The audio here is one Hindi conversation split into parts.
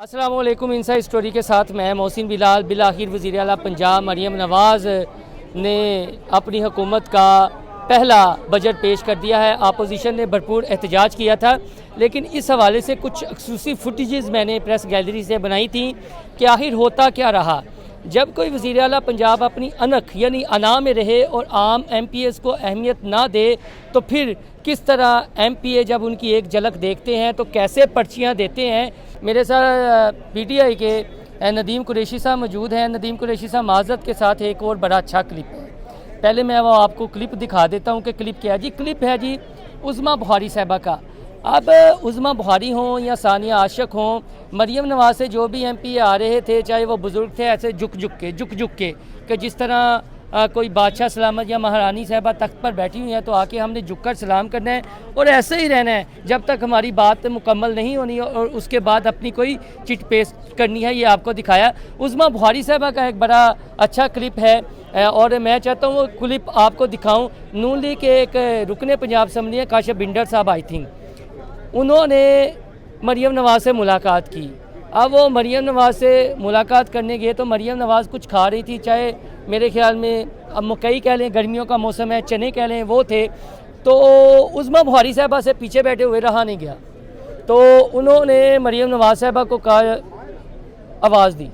अस्सलाम वालेकुम। इनसाइड स्टोरी के साथ मैं मोहसिन बिलाल। बिलाखिर वज़ीर आला पंजाब मरियम नवाज़ ने अपनी हुकूमत का पहला बजट पेश कर दिया है। अपोजिशन ने भरपूर एहतजाज किया था, लेकिन इस हवाले से कुछ एक्सक्लूसिव फुटेजेस मैंने प्रेस गैलरी से बनाई थी कि आखिर होता क्या रहा। जब कोई वज़ीर आला पंजाब अपनी अनख यानी अना में रहे और आम MPs को अहमियत ना दे, तो फिर किस तरह MPA जब उनकी एक झलक देखते हैं तो कैसे पर्चियाँ देते हैं। मेरे साथ PTI के नदीम कुरैशी साहब मौजूद हैं। नदीम कुरैशी साहब, माज़रत के साथ एक और बड़ा अच्छा क्लिप है। पहले मैं वो आपको क्लिप दिखा देता हूँ कि क्लिप क्या है जी। क्लिप है जी उज़मा बुखारी साहबा का। अब उज़मा बुखारी हों या सानिया आशिक हों, मरियम नवाज़ से जो भी MPA आ रहे थे, चाहे वो बुज़ुर्ग थे, ऐसे झुक झुक के कि जिस तरह कोई बादशाह सलामत या महारानी साहबा तख्त पर बैठी हुई हैं तो आके हमने झुककर सलाम करना है और ऐसे ही रहना है जब तक हमारी बात मुकम्मल नहीं होनी और उसके बाद अपनी कोई चिट पेश करनी है। ये आपको दिखाया उज़मा बुखारी साहबा का एक बड़ा अच्छा क्लिप है और मैं चाहता हूँ वो क्लिप आपको दिखाऊँ। नून लीग के एक रुकने पंजाब असम्बली है काशिफ बिंडर साहब, आई थिंक, उन्होंने मरियम नवाज़ से मुलाकात की। अब वो मरियम नवाज़ से मुलाकात करने गए तो मरियम नवाज़ कुछ खा रही थी, चाहे मेरे ख्याल में अब मकई कह लें, गर्मियों का मौसम है, चने कह लें, वो थे। तो उज़मा बुखारी साहबा से पीछे बैठे हुए रहा नहीं गया, तो उन्होंने मरियम नवाज़ साहबा को कहा, आवाज़ दी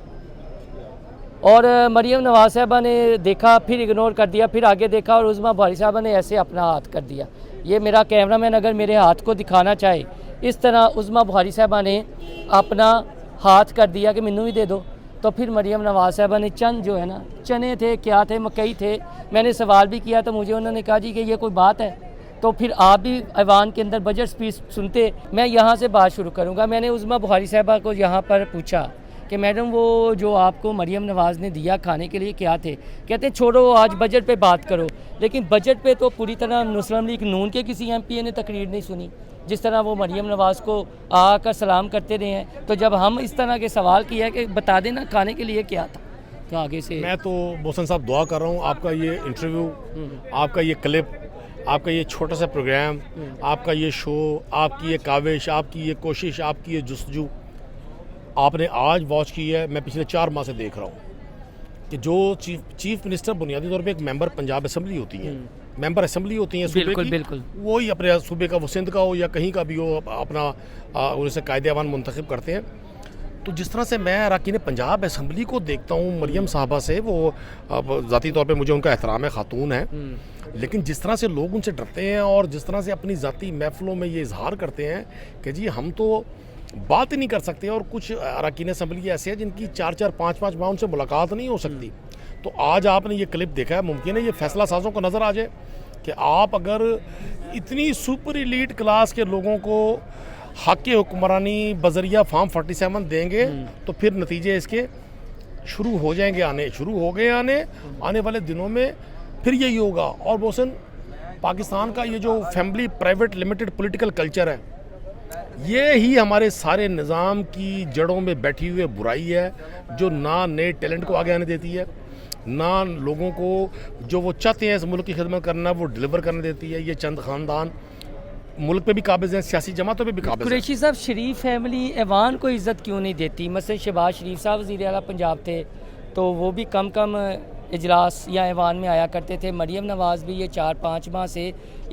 और मरियम नवाज़ साहबा ने देखा, फिर इग्नोर कर दिया, फिर आगे देखा और उज़मा बुखारी साहबा ने ऐसे अपना हाथ कर दिया। ये मेरा कैमरामैन अगर मेरे हाथ को दिखाना चाहे, इस तरह उज़मा बुखारी साहबा ने अपना हाथ कर दिया कि मैनू भी दे दो। तो फिर मरियम नवाज़ साहबा ने चंद जो है ना, चने थे, क्या थे, मकई थे, मैंने सवाल भी किया तो मुझे उन्होंने कहा जी कि ये कोई बात है, तो फिर आप भी ऐवान के अंदर बजट स्पीच सुनते। मैं यहाँ से बात शुरू करूँगा। मैंने उज़मा बुखारी साहबा को यहाँ पर पूछा कि मैडम वो जो आपको मरियम नवाज़ ने दिया खाने के लिए क्या थे? कहते हैं छोड़ो, आज बजट पे बात करो। लेकिन बजट पे तो पूरी तरह मुस्लिम लीग नून के किसी MPA ने तकरीर नहीं सुनी, जिस तरह वो मरियम नवाज़ को आकर सलाम करते रहे हैं। तो जब हम इस तरह के सवाल किया कि बता देना खाने के लिए क्या था, तो आगे से मैं तो मोहसिन साहब दुआ कर रहा हूँ आपका ये इंटरव्यू, आपका ये क्लिप, आपका ये छोटा सा प्रोग्राम, आपका ये शो, आपकी ये काविश, आपकी ये कोशिश, आपकी ये जुस्तजू आपने आज वॉच की है। मैं पिछले 4 माह से देख रहा हूँ कि जो चीफ मिनिस्टर बुनियादी तौर पे एक मेंबर पंजाब असम्बली होती हैं, मेंबर असम्बली होती हैं सूबे की, बिल्कुल वही अपने सूबे का, वो सिंध का हो या कहीं का भी हो, अपना उनसे कायदे-ए-अवान मुंतखब करते हैं। तो जिस तरह से मैं अरकान पंजाब असम्बली को देखता हूँ मरियम साहबा से, वो ज़ाती तौर पे मुझे उनका एहतराम है, खातून है, लेकिन जिस तरह से लोग उनसे डरते हैं और जिस तरह से अपनी ज़ाती महफिलों में ये इजहार करते हैं कि जी हम तो बात ही नहीं कर सकते, और कुछ अरकान असम्बली ऐसे हैं जिनकी 4-4, 5-5 माह उनसे मुलाकात नहीं हो सकती। तो आज आपने ये क्लिप देखा है, मुमकिन है ये फैसला साजों को नज़र आ जाए कि आप अगर इतनी सुपर एलीट क्लास के लोगों को हक़ हुक्मरानी बजरिया फॉर्म 47 देंगे तो फिर नतीजे इसके शुरू हो जाएंगे आने वाले दिनों में फिर यही होगा। और मोहसिन, पाकिस्तान का ये जो family private limited political culture है, ये ही हमारे सारे निज़ाम की जड़ों में बैठी हुई बुराई है, जो ना नए टैलेंट को आगे आने देती है, ना लोगों को जो वो चाहते हैं इस मुल्क की खिदमत करना वो डिलीवर करने देती है। ये चंद ख़ानदान मुल्क पे भी काबिज़ हैं, सियासी जमातों पे भी काबिज़ हैं। कुरैशी साहब, शरीफ फैमिली ऐवान को इज़्ज़त क्यों नहीं देती? मसलन शहबाज शरीफ साहब वज़ीर आला पंजाब थे तो वो भी कम इजलास या ऐवान में आया करते थे। मरियम नवाज़ भी ये 4-5 माह से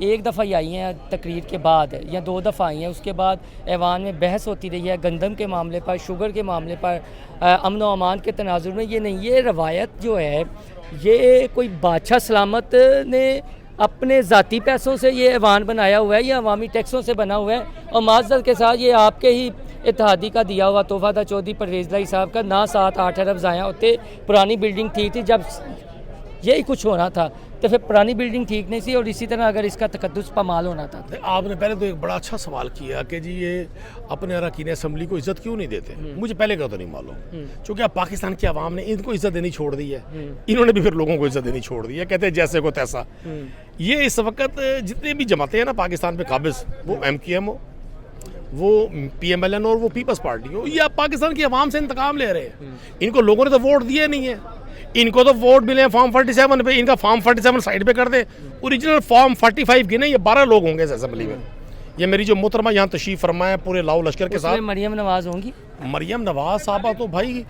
एक दफ़ा ही आई हैं तकरीर के बाद, या 2 दफ़ा आई हैं। उसके बाद ऐवान में बहस होती रही है गंदम के मामले पर, शुगर के मामले पर, अमन व अमान के तनाजुर में। ये नहीं, ये रवायत जो है ये कोई बादशाह सलामत ने अपने ज़ाती पैसों से ये ऐवान बनाया हुआ है या अवामी टैक्सों से बना हुआ है। और माज़रत के साथ ये आपके ही इत्तेहादी का दिया हुआ तोहफ़ा था चौधरी परवेज़ लाई साहब का, ना 7-8 अरब ज़ाया होते। पुरानी बिल्डिंग ठीक थी, जब यही कुछ होना था तो फिर पुरानी बिल्डिंग ठीक नहीं थी, और इसी तरह अगर इसका तकद्दुस पामाल होना था। आपने पहले तो एक बड़ा अच्छा सवाल किया कि जी ये अपने अरकान असम्बली को इज़्ज़त क्यों नहीं देते। मुझे पहले का तो नहीं मालूम, क्योंकि अब पाकिस्तान की आवाम ने इनको इज़्ज़त देनी छोड़ दी है, इन्होंने भी फिर लोगों को इज़्ज़त देनी छोड़ दी है, कहते हैं जैसे को तैसा। ये इस वक्त जितने भी जमातें हैं ना पाकिस्तान में काबिज़, वो MQM हो, वो PMLN और वो पीपल्स पार्टी हो, ये अब पाकिस्तान की आवाम से इंतकाम ले रहे हैं। इनको लोगों ने तो वोट दिए नहीं है, इनको तो वोट मिले हैं फॉर्म 47 पे, इनका फॉर्म 47 साइड पे कर दे, ओरिजिनल फॉर्म 45 गिने, ये 12 लोग होंगे इस असेंबली में। ये मेरी जो मोहतरमा यहाँ तशरीफ़ फरमा है पूरे लाओ लश्कर के उसमें साथ। मरियम नवाज होंगी। मरियम नवाज साहबा तो भाई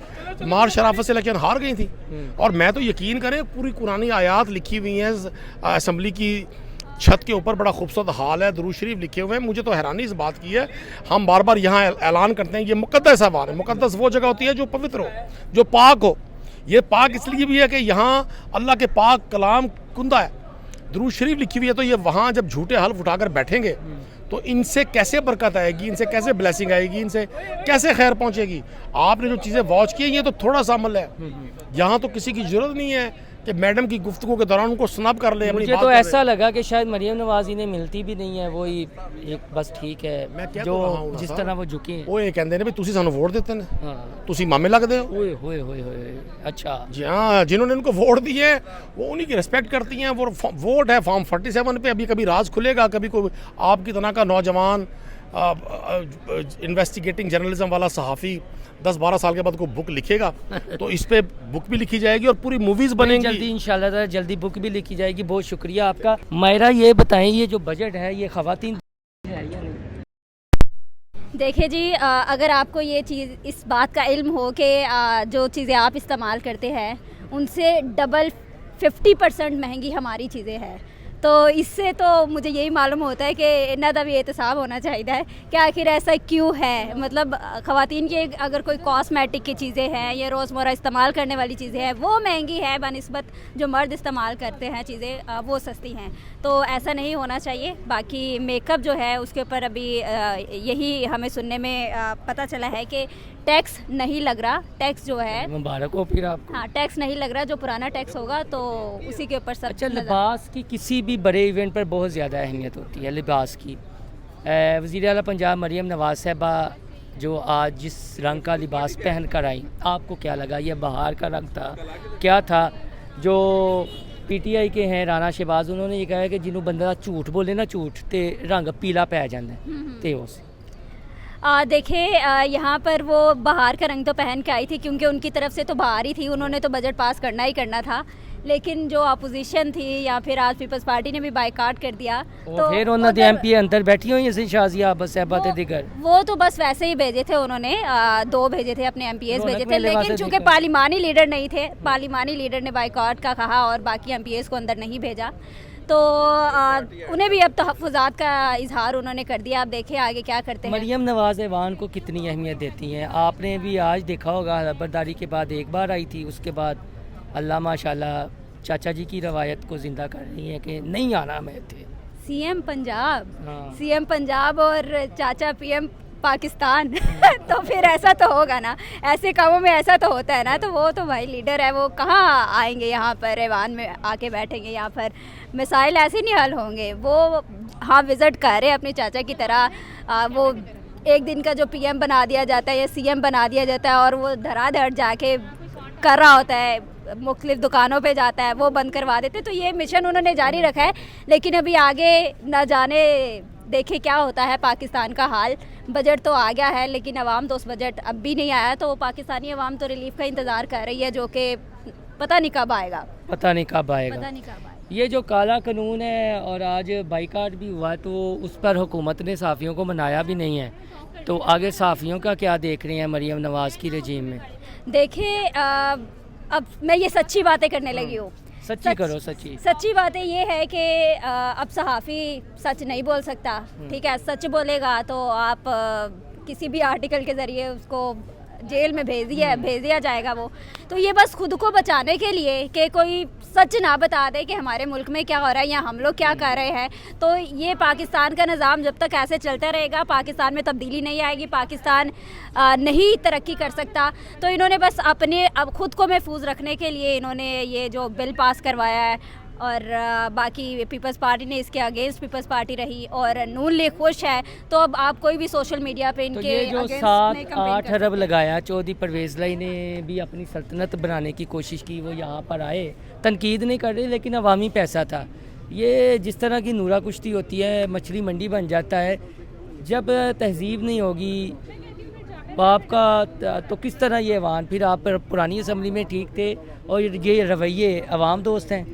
मार शराफत से लेकिन हार गई थी। और मैं तो यकीन करें पूरी कुरानी आयात लिखी हुई हैं असम्बली की छत के ऊपर, बड़ा खूबसूरत हाल है, दुरूद शरीफ लिखे हुए हैं। मुझे तो हैरानी इस बात की है, हम बार बार यहाँ ऐलान करते हैं ये मुक़द्दस आवान है। मुक़द्दस वो जगह होती है जो पवित्र हो, जो पाक हो। ये पाक इसलिए भी है कि यहाँ अल्लाह के पाक कलाम कुंदा है, दुरूद शरीफ लिखी हुई है। तो ये वहाँ जब झूठे हल्फ उठाकर बैठेंगे तो इनसे कैसे बरकत आएगी, इनसे कैसे ब्लेसिंग आएगी, इनसे कैसे खैर पहुँचेगी। आपने जो चीज़ें वॉच की ये तो थोड़ा सा अमल है। यहाँ तो किसी की ज़रूरत नहीं है कि मैडम की गुफ्तगू के दौरान उनको स्नैप कर ले। मुझे तो ऐसा लगा कि शायद मरियम नवाज इन्हें मिलती भी नहीं है, वो ही एक बस ठीक मैं है क्या जो तो रहा हूँ ना जिस साहब। तरह वो झुके हैं। वो ये कहते ने भी तुसी सानू वोट देते हैं, हाँ। तुसी मामे लगते हो। ओए होए होए होए, अच्छा। जी हाँ, जिन्होंने इनको वोट दिए वो उन्हीं की रिस्पेक्ट करती हैं। वो वोट है फॉर्म 47 पे, अभी कभी राज खुलेगा, कभी कोई आपकी तरह का नौजवान इन्वेस्टिगेटिंग जर्नलिज्म वाला सहाफ़ी 10-12 साल के बाद कोई बुक लिखेगा तो इस पे बुक भी लिखी जाएगी और पूरी मूवीज़ जल्दी बनेंगी। इंशाल्लाह ताला जल्दी बुक भी लिखी जाएगी। बहुत शुक्रिया आपका। मायरा ये बताएं, ये जो बजट है ये ख़वातीन है या नहीं? देखिए जी, अगर आपको ये चीज़ इस बात का इल्म हो कि जो चीज़ें आप इस्तेमाल करते हैं उनसे डबल 50% महंगी हमारी चीज़ें हैं, तो इससे तो मुझे यही मालूम होता है कि इन्ना दा भी एहतसाब होना चाहिए कि आखिर ऐसा क्यों है। मतलब ख़वातीन की अगर कोई कॉस्मेटिक की चीज़ें हैं या रोज़मर्रा इस्तेमाल करने वाली चीज़ें हैं वो महंगी है बनिस्बत जो मर्द इस्तेमाल करते हैं चीज़ें वो सस्ती हैं, तो ऐसा नहीं होना चाहिए। बाकी मेकअप जो है उसके ऊपर अभी यही हमें सुनने में पता चला है कि टैक्स नहीं लग रहा। टैक्स जो है, मुबारक हो फिर आपको। हाँ, टैक्स नहीं लग रहा। जो पुराना टैक्स होगा तो उसी के ऊपर सब अच्छा, लिबास की किसी भी बड़े इवेंट पर बहुत ज़्यादा अहमियत होती है लिबास की। वज़ीर आला पंजाब मरियम नवाज साहबा जो आज जिस रंग का लिबास पहन कर आई, आपको क्या लगा? ये बहार का रंग था, क्या था? जो PTI के हैं राना शहबाज, उन्होंने ये कहा है कि जिन्हों बंदा झूठ बोले ना, झूठ ते रंग पीला पै जाता है ते उस देखिए, यहाँ पर वो बहार का रंग तो पहन के आई थी क्योंकि उनकी तरफ से तो बहार ही थी, उन्होंने तो बजट पास करना ही करना था। लेकिन जो अपोजिशन थी या फिर आज पीपल्स पार्टी ने भी बाइकाट कर दिया, तो फिर उन्होंने MP अंदर बैठी हुई है शाजिया बस साहबा ते दिगर, वो तो बस वैसे ही भेजे थे उन्होंने, 2 भेजे थे अपने MPs भेजे थे। लेकिन चूंकि दिक्कत। पार्लिमानी लीडर नहीं थे, पार्लिमानी लीडर ने बाइकाट का कहा और बाकी MPs को अंदर नहीं भेजा, तो उन्हें भी अब तहफ़्फ़ुज़ात का इजहार उन्होंने कर दिया। आप देखिए आगे क्या करते हैं। मरियम नवाज ऐवान को कितनी अहमियत देती हैं? आपने भी आज देखा होगा, खबरदारी के बाद एक बार आई थी, उसके बाद अल्लाह माशाल्लाह चाचा जी की रवायत को ज़िंदा कर रही है कि नहीं आना में थे। CM पंजाब, हाँ। CM पंजाब और चाचा PM पाकिस्तान तो फिर ऐसा तो होगा ना, ऐसे कामों में ऐसा तो होता है ना। तो वो तो भाई लीडर है, वो कहाँ आएंगे यहाँ पर ऐवान में आके बैठेंगे, यहाँ पर मिसाइल ऐसे नहीं हल होंगे। वो हाँ विज़िट कर रहे अपने चाचा की तरह, वो एक दिन का जो PM बना दिया जाता है या CM बना दिया जाता है और वो धड़ाधड़ जाके कर रहा होता है, मुख्तलिफ दुकानों पे जाता है, वो बंद करवा देते। तो ये मिशन उन्होंने जारी रखा है, लेकिन अभी आगे न जाने देखे क्या होता है पाकिस्तान का हाल। बजट तो आ गया है लेकिन अवाम तो उस बजट अब भी नहीं आया, तो पाकिस्तानी अवाम तो रिलीफ का इंतज़ार कर रही है जो कि पता नहीं कब आएगा, पता नहीं कब आएगा। पता नहीं कब आएगा। ये जो काला कानून है और आज बाइकाट भी हुआ, तो उस पर हुकूमत ने सहाफ़ियों को मनाया भी नहीं है, तो आगे सहाफ़ियों का क्या देख रहे हैं मरियम नवाज की रजीम में? देखिए, अब मैं ये सच्ची बातें करने लगी हूँ। सच्ची करो, सच्ची बातें ये है कि अब सहाफ़ी सच नहीं बोल सकता, ठीक है। सच बोलेगा तो आप किसी भी आर्टिकल के ज़रिए उसको जेल में भेज दिया जाएगा वो। तो ये बस खुद को बचाने के लिए कि कोई सच ना बता दे कि हमारे मुल्क में क्या हो रहा है या हम लोग क्या कर रहे हैं, तो ये पाकिस्तान का निज़ाम जब तक ऐसे चलता रहेगा, पाकिस्तान में तब्दीली नहीं आएगी, पाकिस्तान नहीं तरक्की कर सकता। तो इन्होंने बस अपने अब खुद को महफूज रखने के लिए इन्होंने ये जो बिल पास करवाया है, और बाकी पीपल्स पार्टी ने इसके अगेंस्ट पीपल्स पार्टी रही और नून लीग खुश है। तो अब आप कोई भी सोशल मीडिया पे तो इनके ये जो against नहीं 7-8 campaign कर अरब सकते। लगाया चौधरी परवेज़ लाई ने भी अपनी सल्तनत बनाने की कोशिश की, वो यहाँ पर आए, तनकीद नहीं कर रहे लेकिन अवामी पैसा था। ये जिस तरह की नूरा कुश्ती होती है, मछली मंडी बन जाता है। जब तहजीब नहीं होगी बाप का तो किस तरह ये अवाम, फिर आप पुरानी असम्बली में ठीक थे और ये रवैये अवाम दोस्त हैं।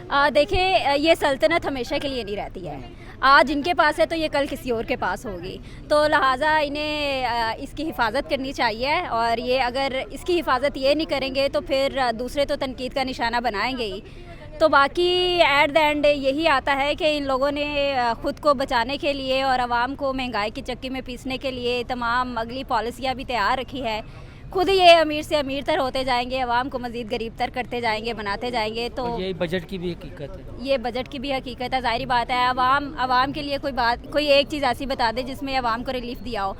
देखिए, ये सल्तनत हमेशा के लिए नहीं रहती है। आज इनके पास है तो ये कल किसी और के पास होगी, तो लिहाजा इन्हें इसकी हिफाजत करनी चाहिए। और ये अगर इसकी हिफाजत ये नहीं करेंगे तो फिर दूसरे तो तनकीद का निशाना बनाएंगे ही। तो बाकी एट द एंड यही आता है कि इन लोगों ने ख़ुद को बचाने के लिए और आवाम को महंगाई की चक्की में पीसने के लिए तमाम अगली पॉलिसियाँ भी तैयार रखी है। खुद ये अमीर से अमीर तर होते जाएंगे, आवाम को मज़ीद गरीब तर करते जाएंगे, बनाते जाएंगे। तो ये बजट की भी हकीकत है, ये बजट की भी हकीकत है। ज़ाहिर बात है, आवाम के लिए कोई एक चीज़ ऐसी बता दे जिसमें आवाम को रिलीफ दिया हो।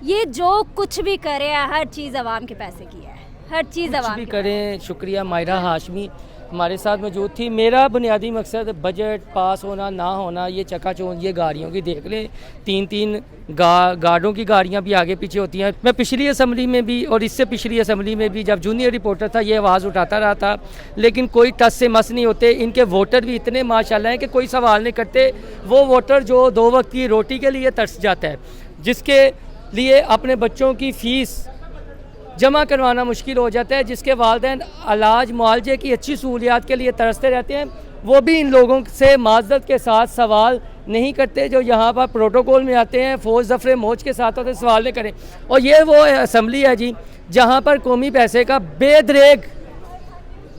ये जो कुछ भी करे हर चीज़ आवाम के पैसे की है, हर चीज़ आवाम भी करें। शुक्रिया मायरा हाशमी हमारे साथ मौजूद थी। मेरा बुनियादी मकसद बजट पास होना ना होना, ये चकाचौंध ये गाड़ियों की देख लें, 3-3 गार्डों की गाड़ियां भी आगे पीछे होती हैं। मैं पिछली असम्बली में भी और इससे पिछली असम्बली में भी जब जूनियर रिपोर्टर था ये आवाज़ उठाता रहा था, लेकिन कोई टस से मस नहीं होते। इनके वोटर भी इतने माशाल्लाह हैं कि कोई सवाल नहीं करते। वो वोटर जो 2 वक्त की रोटी के लिए तरस जाता है, जिसके लिए अपने बच्चों की फ़ीस जमा करवाना मुश्किल हो जाता है, जिसके वालिदैन इलाज मुआवजे की अच्छी सहूलियात के लिए तरसते रहते हैं, वो भी इन लोगों से माज़रत के साथ सवाल नहीं करते जो यहाँ पर प्रोटोकॉल में आते हैं, फ़ौज ज़फ़र मौज के साथ होते सवाल नहीं करें। और ये वो असम्बली है जी जहाँ पर कौमी पैसे का बेदरेग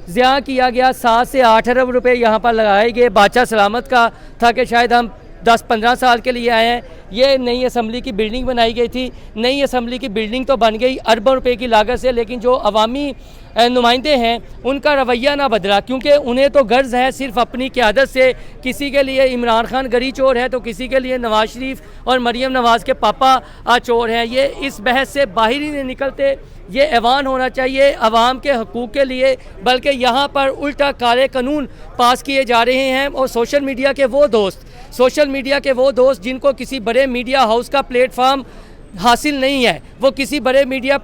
ज़िया किया गया। 7 से 8 अरब रुपए यहाँ पर लगाए गए। बादशाह सलामत का था कि शायद हम 10-15 साल के लिए आए हैं। ये नई असम्बली की बिल्डिंग बनाई गई थी। नई असम्बली की बिल्डिंग तो बन गई अरबों रुपए की लागत से, लेकिन जो अवामी नुमाइंदे हैं उनका रवैया ना बदला, क्योंकि उन्हें तो गर्ज है सिर्फ अपनी क़यादत से। किसी के लिए इमरान खान गरी चोर है तो किसी के लिए नवाज शरीफ और मरीम नवाज़ के पापा चोर हैं। ये इस बहस से बाहर ही नहीं निकलते। ये ऐवान होना चाहिए अवाम के हकूक़ के लिए, बल्कि यहाँ पर उल्टा काले कानून पास किए जा रहे हैं। और सोशल मीडिया के वो दोस्त जिनको किसी बड़े मीडिया हाउस का प्लेटफार्म हासिल नहीं है, वो किसी बड़े मीडिया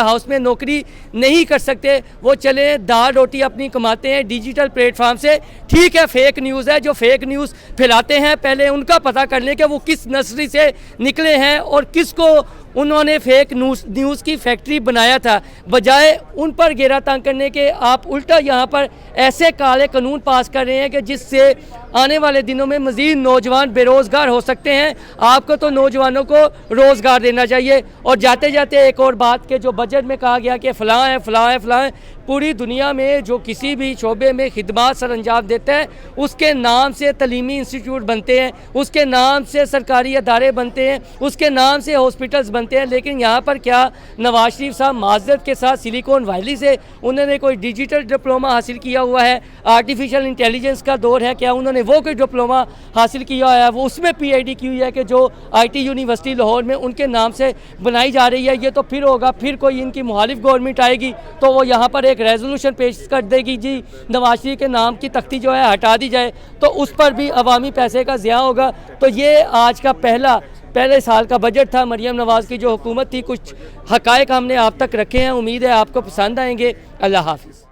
हाउस में नौकरी नहीं कर सकते, वो चले दाल रोटी अपनी कमाते हैं डिजिटल प्लेटफार्म से। ठीक है, फेक न्यूज़ है, जो फेक न्यूज़ फैलाते हैं पहले उनका पता कर लें कि वो किस नर्सरी से निकले हैं और किसको उन्होंने फेक न्यूज़ की फैक्ट्री बनाया था। बजाय उन पर घेरा तंग करने के आप उल्टा यहाँ पर ऐसे काले कानून पास कर रहे हैं कि जिससे आने वाले दिनों में मज़ीद नौजवान बेरोज़गार हो सकते हैं। आपको तो नौजवानों को रोज़गार देना चाहिए। और जाते जाते एक और बात के जो बजट में कहा गया कि फ़लाँ है, पूरी दुनिया में जो किसी भी शोबे में खिदमत सर अंजाम देता है उसके नाम से तलीमी इंस्टीट्यूट बनते हैं, उसके नाम से सरकारी अदारे बनते हैं, उसके नाम से हॉस्पिटल्स बनते हैं। लेकिन यहाँ पर क्या नवाज शरीफ साहब माजरत के साथ सिलिकॉन वैली से उन्होंने कोई डिजिटल डिप्लोमा हासिल किया हुआ है? आर्टिफिशियल इंटेलिजेंस का दौर है, क्या उन्होंने वो कोई डिप्लोमा हासिल किया है? वो उसमें PhD की हुई है कि जो IT यूनिवर्सिटी लाहौर में उनके नाम से बनाई जा रही है। ये तो फिर होगा, फिर कोई इनकी मुखालिफ गवर्नमेंट आएगी तो वो यहाँ पर एक रेजोल्यूशन पेश कर देगी जी नवाज शरीफ के नाम की तख्ती जो है हटा दी जाए, तो उस पर भी अवामी पैसे का ज़िया होगा। तो ये आज का पहले साल का बजट था मरीम नवाज़ की जो हुकूमत थी। कुछ हक़ाइक़ हमने आप तक रखे हैं, उम्मीद है आपको पसंद आएंगे। अल्लाह हाफ़िज़।